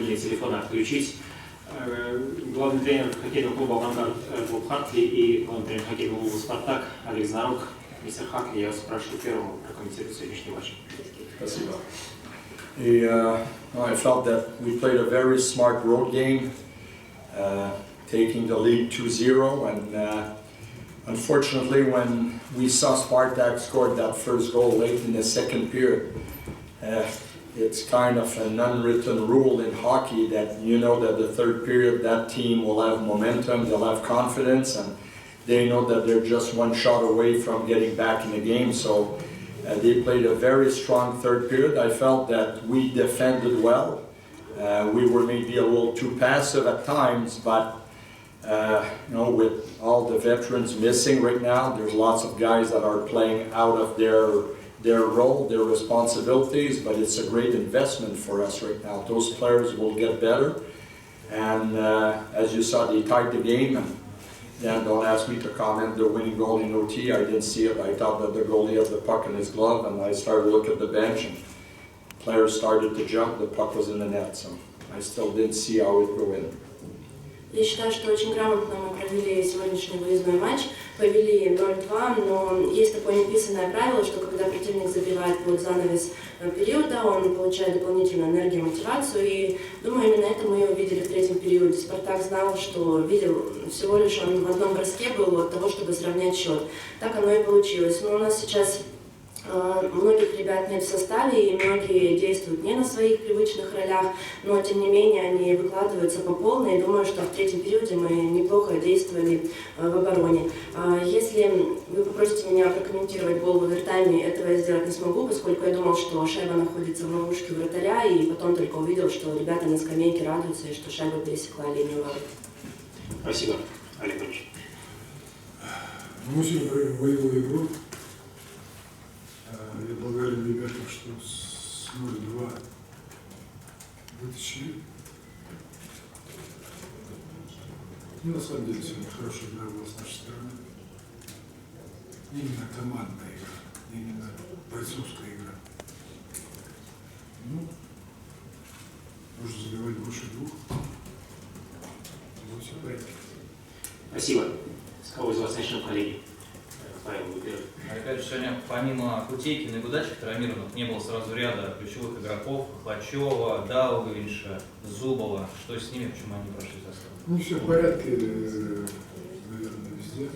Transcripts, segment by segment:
мобильные телефоны отключить. Главный тренер хоккейного клуба Авангарда Боба Хартли и главный тренер хоккейного клуба Спартак Олега Знарок. Мистер Хартли, я вас спрашиваю первым прокомментировать сегодняшний матч. Спасибо. I felt that we played a very smart road game, taking the lead 2-0, and unfortunately when we saw Spartak scored that first goal late in the second period, it's kind of an unwritten rule in hockey that you know that the third period that team will have momentum, they'll have confidence, and they know that they're just one shot away from getting back in the game. So they played a very strong third period. I felt that we defended well. We were maybe a little too passive at times, but with all the veterans missing right now, there's lots of guys that are playing out of their role, their responsibilities, but it's a great investment for us right now. Those players will get better, and as you saw, they tied the game, and then don't ask me to comment the winning goal in OT. I didn't see it. I thought that the goalie had the puck in his glove, and I started to look at the bench, and players started to jump, the puck was in the net, so I still didn't see how it would go in. Я считаю, что очень грамотно мы провели сегодняшний выездной матч, повели 0-2, но есть такое неписанное правило, что когда противник забивает под занавес периода, он получает дополнительную энергию, мотивацию, и думаю, именно это мы и увидели в третьем периоде. Спартак знал, что видел всего лишь он в одном броске был от того, чтобы сравнять счет. Так оно и получилось. Но у нас сейчас многих ребят нет в составе, и многие действуют не на своих привычных ролях, но тем не менее они выкладываются по полной, и думаю, что в третьем периоде мы неплохо действовали в обороне. Если вы попросите меня прокомментировать гол в овертайме, этого я сделать не смогу, поскольку я думал, что шайба находится в ловушке вратаря, и потом только увидел, что ребята на скамейке радуются, и что шайба пересекла линию ворот. Спасибо, Олег Ильич. Мы сегодня провели боевую игру. Я благодарен ребятам, что с 0-2 вытащили. И на самом деле сегодня хорошая игра была с нашей стороны. Именно командная игра, именно бойцовская игра. Можно забивать больше двух. Вот все в порядке. Спасибо. С кого из вас начнем, коллеги? Опять же, сегодня помимо Кутейкина и Гудачек травмированных не было сразу ряда ключевых игроков: Хохлачева, Даугавича, Зубова. Что с ними, почему они прошли состав? Все в порядке, наверное, везде.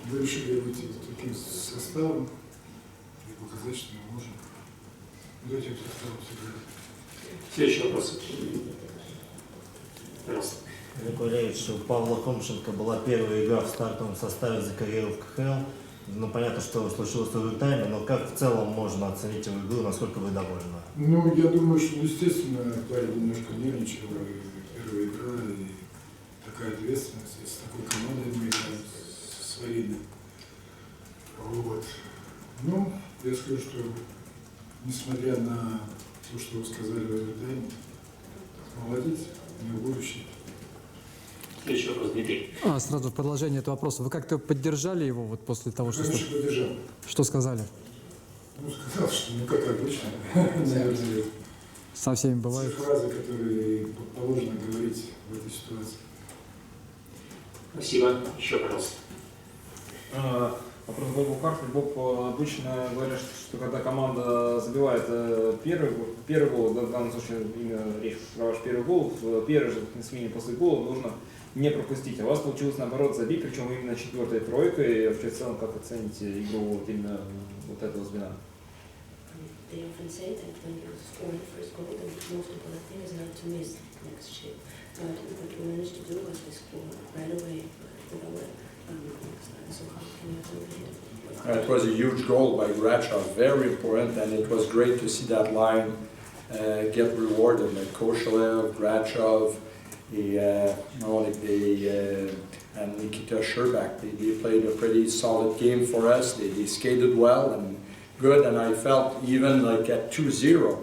Мы решили выйти таким составом и показать, что мы можем этим составом сыграть. Следующий вопрос. Пожалуйста. Олег Валерьевич, у Павла Хомченко была первая игра в стартовом составе за карьеру в КХЛ. Первое, что случилось в овертайме, но как в целом можно оценить его игру, насколько вы довольны? Я думаю, что, естественно, парень немножко нервничал, первая игра, и такая ответственность, и с такой командой мы играем, солидной. Вот. Я скажу, что, несмотря на то, что вы сказали в овертайме, молодец, не будущий. Следующий вопрос, Дмитрий. Сразу в продолжение этого вопроса. Вы как-то поддержали его вот после того, что... Конечно, поддержал. Что сказали? Сказал, что как обычно, наверное. Со всеми бывает. Все фразы, которые положено говорить в этой ситуации. Спасибо. Еще, пожалуйста. Вопрос Боба Хартли. Боб обычно говорит, что когда команда забивает первый гол, в данном случае именно речь про ваш первый гол, в первой же смене после гола нужно не пропустить. А у вас получилось наоборот забить, причем именно четвертой тройкой. И вообще в целом как оцените игру вот именно вот этого звена? They often say that when you score the first goal, the most important thing is not to miss the next shift. But what we managed to do was we scored right away with our so how can you evaluate it? It was a huge goal by Grachov, very important, and it was great to see that line get rewarded. Like Koshalev, Grachov, and Nikita Sherbak. They played a pretty solid game for us. They skated well and good, and I felt even like at 2-0,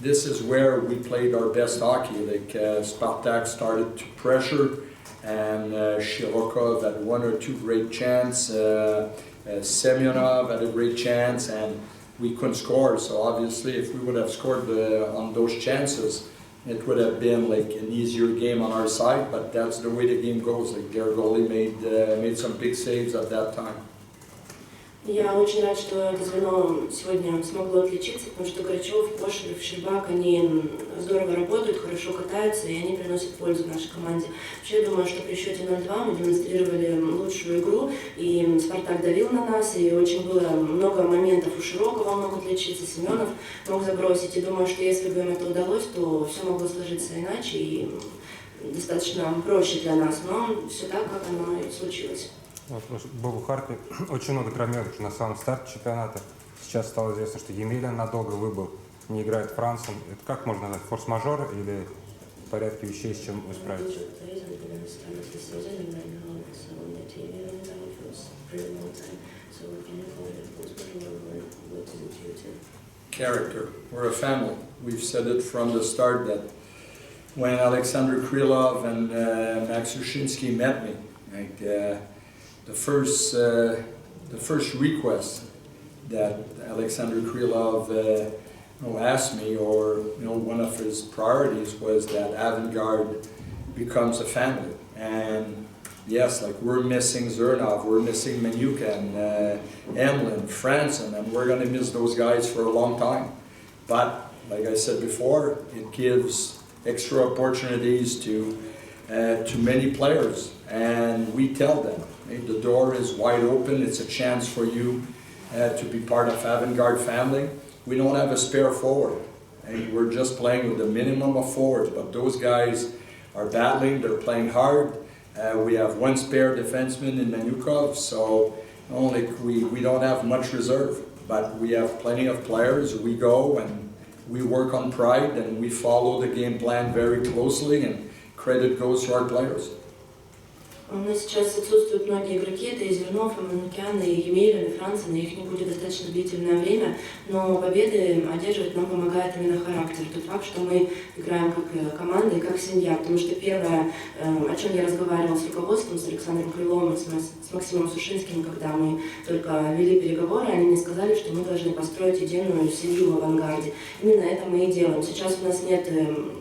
this is where we played our best hockey. Like Spartak started to pressure, and Shirokov had one or two great chances. Semyonov had a great chance, and we couldn't score. So obviously, if we would have scored on those chances, it would have been like an easier game on our side, but that's the way the game goes. Like their goalie made some big saves at that time. Я очень рад, что это звено сегодня смогло отличиться, потому что Грачев, Кошелев, Щербак, они здорово работают, хорошо катаются, и они приносят пользу нашей команде. Вообще, я думаю, что при счете 0-2 мы демонстрировали лучшую игру, и Спартак давил на нас, и очень было много моментов у Широкого, мог отличиться, Семенов мог забросить, и думаю, что если бы им это удалось, то все могло сложиться иначе, и достаточно проще для нас, но все так, как оно и случилось. Вопрос. Боба Хартли. Очень много травмировок на самом старте чемпионата. Сейчас стало известно, что Емельян надолго выбыл, не играет Францем. Это как можно назвать? Форс-мажор или в порядке вещей, с чем вы справитесь? Character. We're a family. We've said it from the start that when Alexander Krylov and Max Ushinsky met me, like, the first request that Alexander Krylov asked me, or one of his priorities, was that Avangard becomes a family. And yes, like we're missing Zernov, we're missing Menuka and Emlyn, Franson, and we're going to miss those guys for a long time. But like I said before, it gives extra opportunities to many players, and we tell them, the door is wide open, it's a chance for you to be part of Avangard family. We don't have a spare forward, and we're just playing with the minimum of forwards, but those guys are battling, they're playing hard. We have one spare defenseman in Manukov, so we don't have much reserve, but we have plenty of players. We go and we work on pride, and we follow the game plan very closely, and credit goes to our players. У нас сейчас отсутствуют многие игроки, это и Зернов, и Манукян, и Емельян, и Францин, и их не будет достаточно длительное время, но победы одерживать нам помогает именно характер. Тот факт, что мы играем как команда и как семья, потому что первое, о чем я разговаривала с руководством, с Александром Крыловым, с Максимом Сушинским, когда мы только вели переговоры, они мне сказали, что мы должны построить единую семью в Авангарде. Именно это мы и делаем. Сейчас у нас нет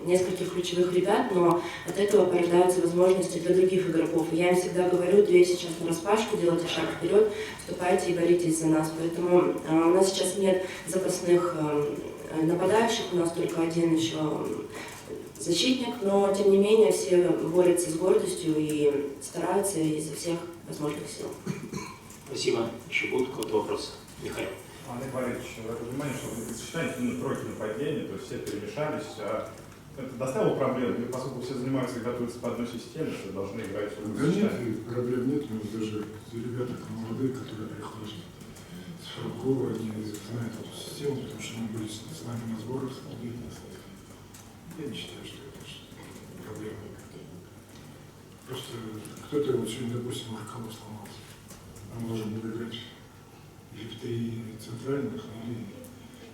нескольких ключевых ребят, но от этого порождаются возможности для других игроков. Я им всегда говорю, дверь сейчас нараспашку, делайте шаг вперед, вступайте и боритесь за нас. Поэтому у нас сейчас нет запасных нападающих, у нас только один еще защитник, но тем не менее все борются с гордостью и стараются изо всех возможных сил. Спасибо. Еще будут какой-то вопрос? Михаил. Олег Валерьевич, обратите внимание, что вы сочетаете именно тройки нападения, то есть все перемешались. Это доставило проблем, поскольку все занимаются и готовятся по одной системе, что должны играть в Да нет, проблем нет, но даже ребята молодые, которые приходят с Шаркова, они знают эту систему, потому что они были с нами на сборах. Я не считаю, что это проблема. Просто кто-то вот сегодня, допустим, Маркова сломался. Он должен был играть или в три центральных, или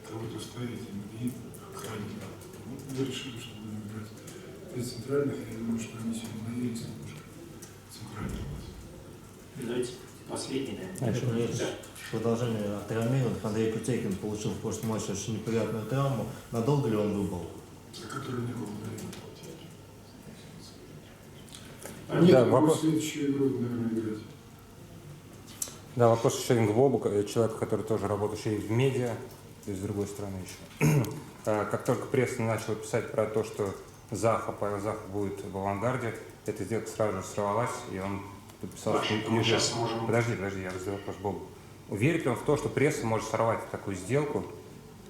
кого-то ставить, и хранить. Мы решили, что будем играть без центральных. Я думаю, что они сегодня наелись немножко центральных. Давайте последний, да? Продолжение о травмированных. Андрей Кутейкин получил в прошлом матче очень неприятную травму. Надолго ли он выбыл? За который не было времени. Да, Нет, вопрос. следующую игру, наверное, играть. Да, вопрос еще один к Бобу, человеку, который тоже работающий в медиа, то есть с другой стороны еще. Как только пресса начала писать про то, что Павел Заха будет в Авангарде, эта сделка сразу же сорвалась, и он подписал... Подожди, я задаю вопрос Бобу. Верит ли он в то, что пресса может сорвать такую сделку,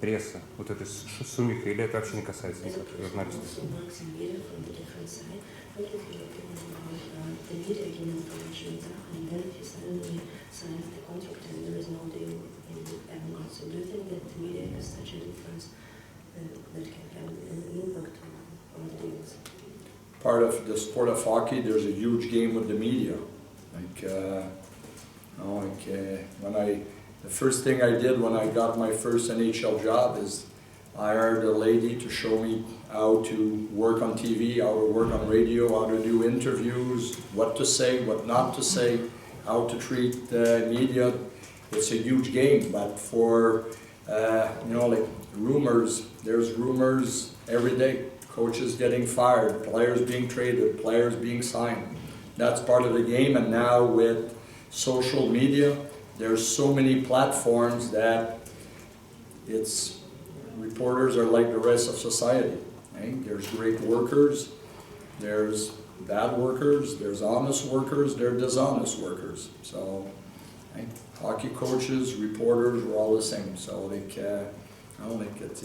пресса, вот этой сумихой, или это вообще не касается журналистов? Part of the sport of hockey, there's a huge game with the media. The first thing I did when I got my first NHL job is I hired a lady to show me how to work on TV, how to work on radio, how to do interviews, what to say, what not to say, how to treat media. It's a huge game, but for like rumors, there's rumors every day. coaches getting fired, players being traded, players being signed. That's part of the game, and now with social media, there's so many platforms that reporters are like the rest of society. Right? There's great workers, there's bad workers, there's honest workers, there's dishonest workers. So right? Hockey coaches, reporters, we're all the same. So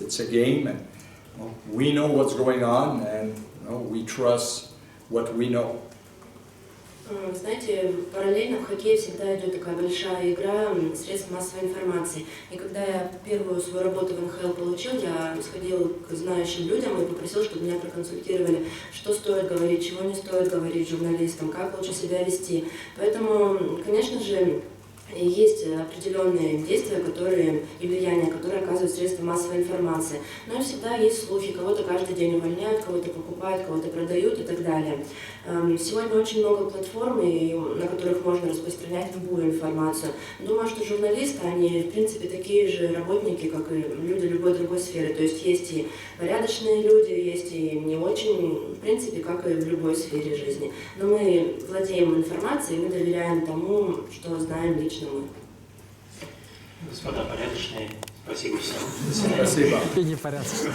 it's a game, and we know what's going on, and we trust what we know. Знаете, параллельно в хоккее всегда идет такая большая игра средств массовой информации. И когда я первую свою работу в НХЛ получил, я сходил к знающим людям и попросил, чтобы меня проконсультировали, что стоит говорить, чего не стоит говорить журналистам, как лучше себя вести. Поэтому, конечно же, есть определенные действия, и влияния, которые оказывают средства массовой информации. Но всегда есть слухи, кого-то каждый день увольняют, кого-то покупают, кого-то продают и так далее. Сегодня очень много платформ, на которых можно распространять любую информацию. Думаю, что журналисты, они в принципе такие же работники, как и люди любой другой сферы. То есть есть и порядочные люди, есть и не очень, в принципе, как и в любой сфере жизни. Но мы владеем информацией, мы доверяем тому, что знаем лично мы. Господа порядочные, спасибо всем. Спасибо. И непорядочных.